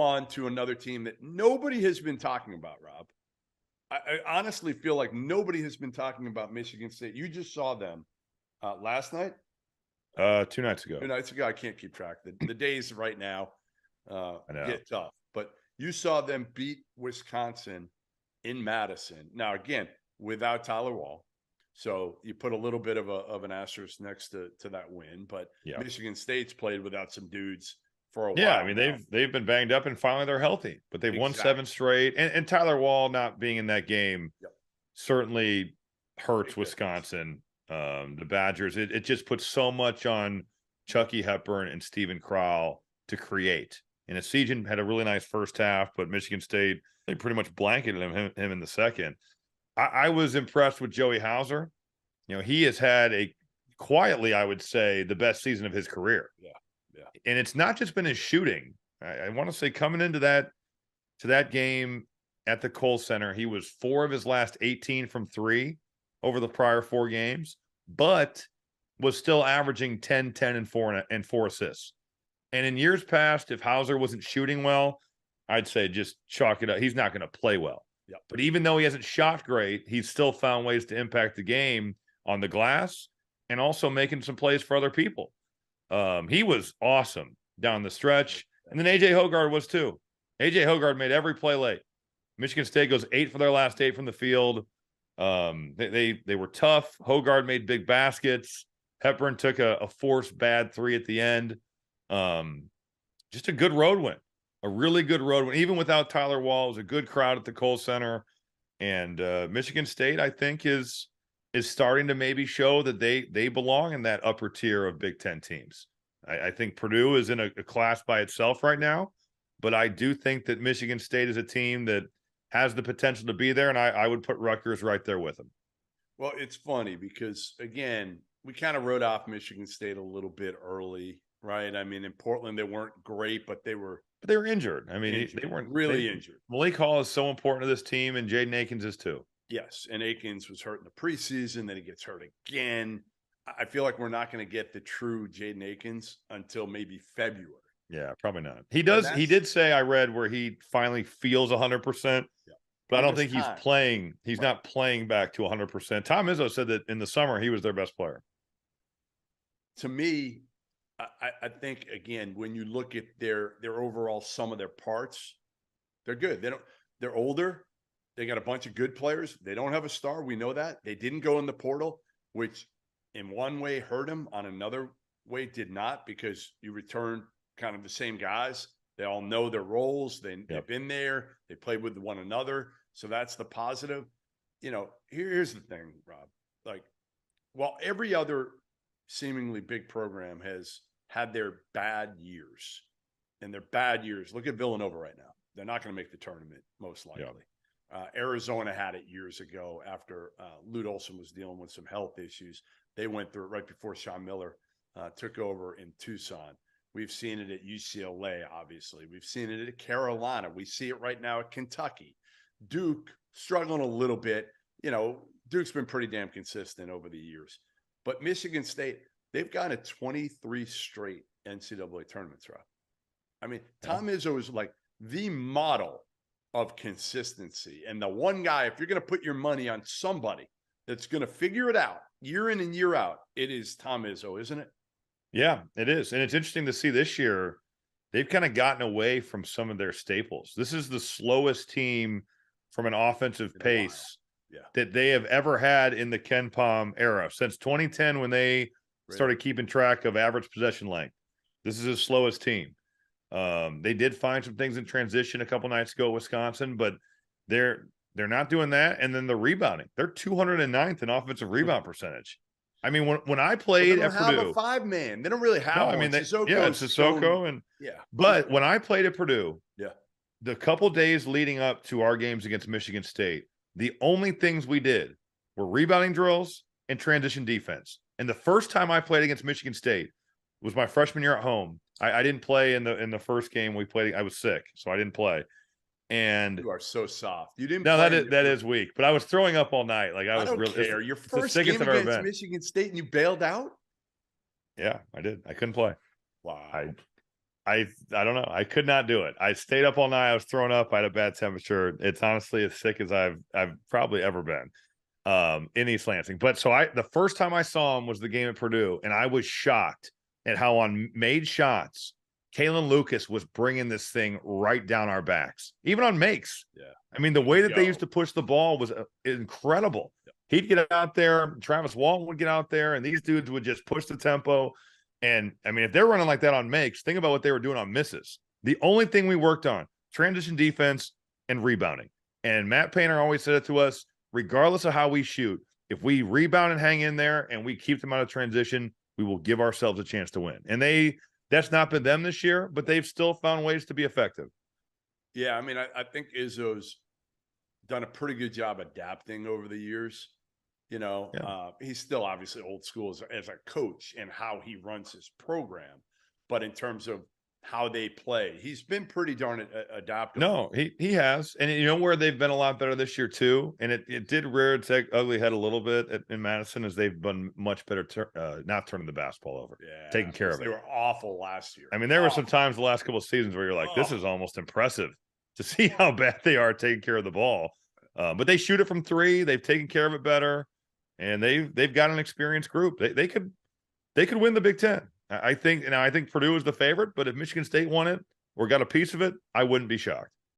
on to another team that nobody has been talking about, Rob. I honestly feel like nobody has been talking about Michigan State. You just saw them last night? 2 nights ago. 2 nights ago. I can't keep track. The days right now get tough. But you saw them beat Wisconsin in Madison. Now, again, without Tyler Wall. So you put a little bit of an asterisk next to that win. But Michigan State's played without some dudes for a while. Yeah, I mean, they've been banged up and finally they're healthy. But they've won 7 straight. And Tyler Wall not being in that game certainly hurts Wisconsin. The Badgers, it just puts so much on Chucky Hepburn and Stephen Crowell to create. And Sejan had a really nice first half, but Michigan State, they pretty much blanketed him in the second. I was impressed with Joey Hauser. You know, he has had quietly, I would say, the best season of his career. Yeah. And it's not just been his shooting. I want to say coming into that game at the Kohl Center, he was 4 of his last 18 from 3 over the prior 4 games, but was still averaging 10, 10, and 4 assists. And in years past, if Hauser wasn't shooting well, I'd say just chalk it up. He's not going to play well. Yep. But even though he hasn't shot great, he's still found ways to impact the game on the glass and also making some plays for other people. He was awesome down the stretch. And then A.J. Hoggard was too. A.J. Hoggard made every play late. Michigan State goes 8 for their last 8 from the field. They were tough. Hoggard made big baskets. Hepburn took a forced bad 3 at the end. Just a good road win. A really good road win. Even without Tyler Wall, it was a good crowd at the Kohl Center. And Michigan State, I think, is starting to maybe show that they belong in that upper tier of Big Ten teams. I think Purdue is in a class by itself right now, but I do think that Michigan State is a team that has the potential to be there, and I would put Rutgers right there with them. Well, it's funny because, again, we kind of wrote off Michigan State a little bit early, right? I mean, in Portland, they weren't great, but they were injured. I mean, they weren't really injured. Malik Hall is so important to this team, and Jaden Akins is too. Yes, and Akins was hurt in the preseason, then he gets hurt again. I feel like we're not going to get the true Jaden Akins until maybe February. Yeah, probably not. He did say, I read, where he finally feels 100%, but I don't think he's playing. He's not playing back to 100%. Tom Izzo said that in the summer he was their best player. To me, I think, again, when you look at their overall sum of their parts, they're good. They're older. They got a bunch of good players. They don't have a star. We know that. They didn't go in the portal, which in one way hurt them, on another way did not, because you return kind of the same guys. They all know their roles. They've been there. They played with one another. So that's the positive. You know, here's the thing, Rob. Like, while every other seemingly big program has had their bad years, and their bad years, look at Villanova right now. They're not going to make the tournament, most likely. Arizona had it years ago after Lute Olson was dealing with some health issues. They went through it right before Sean Miller took over in Tucson. We've seen it at UCLA, obviously. We've seen it at Carolina. We see it right now at Kentucky. Duke struggling a little bit. You know, Duke's been pretty damn consistent over the years. But Michigan State, they've gone to 23 straight NCAA tournaments, Rob. I mean, Tom Izzo is like the model of consistency. And the one guy, if you're going to put your money on somebody that's going to figure it out year in and year out, it is Tom Izzo, isn't it? Yeah, it is. And it's interesting to see this year, they've kind of gotten away from some of their staples. This is the slowest team from an offensive pace that they have ever had in the Ken Pom era. Since 2010, when they started keeping track of average possession length, this is the slowest team. They did find some things in transition a couple nights ago at Wisconsin, but they're not doing that. And then the rebounding, they're 209th in offensive rebound percentage. I mean, when I played at Purdue, they don't have a 5-man. They don't really have one. I mean, it's Sissoko but when I played at Purdue, the couple days leading up to our games against Michigan State, the only things we did were rebounding drills and transition defense. And the first time I played against Michigan State was my freshman year at home. I didn't play in the first game we played. I was sick, so I didn't play. And you are so soft. You didn't. No, that is weak. But I was throwing up all night. Like I was don't really care. Your first game against Michigan State, and you bailed out. Yeah, I did. I couldn't play. Wow. I don't know. I could not do it. I stayed up all night. I was thrown up. I had a bad temperature. It's honestly as sick as I've probably ever been in East Lansing. But so the first time I saw him was the game at Purdue, and I was shocked at how on made shots Kalen Lucas was bringing this thing right down our backs, even on makes. Yeah. I mean, the way that they used to push the ball was incredible. Yeah. He'd get out there, Travis Walton would get out there, and these dudes would just push the tempo. And I mean, if they're running like that on makes, think about what they were doing on misses. The only thing we worked on, transition defense and rebounding. And Matt Painter always said it to us, regardless of how we shoot, if we rebound and hang in there and we keep them out of transition, we will give ourselves a chance to win. And that's not been them this year, but they've still found ways to be effective. Yeah, I mean, I think Izzo's done a pretty good job adapting over the years. You know, he's still obviously old school as a coach and how he runs his program. But in terms of how they play, he's been pretty darn adaptable. No, he has. And you know where they've been a lot better this year too? And it did rear its ugly head a little bit in Madison, as they've been much better not turning the basketball over. Yeah, taking care of it. They were awful last year. I mean, there were some times the last couple of seasons where you're like, this is almost impressive to see how bad they are taking care of the ball. But they shoot it from three. They've taken care of it better. And they've got an experienced group. They could win the Big Ten. I think Purdue is the favorite, but if Michigan State won it or got a piece of it, I wouldn't be shocked.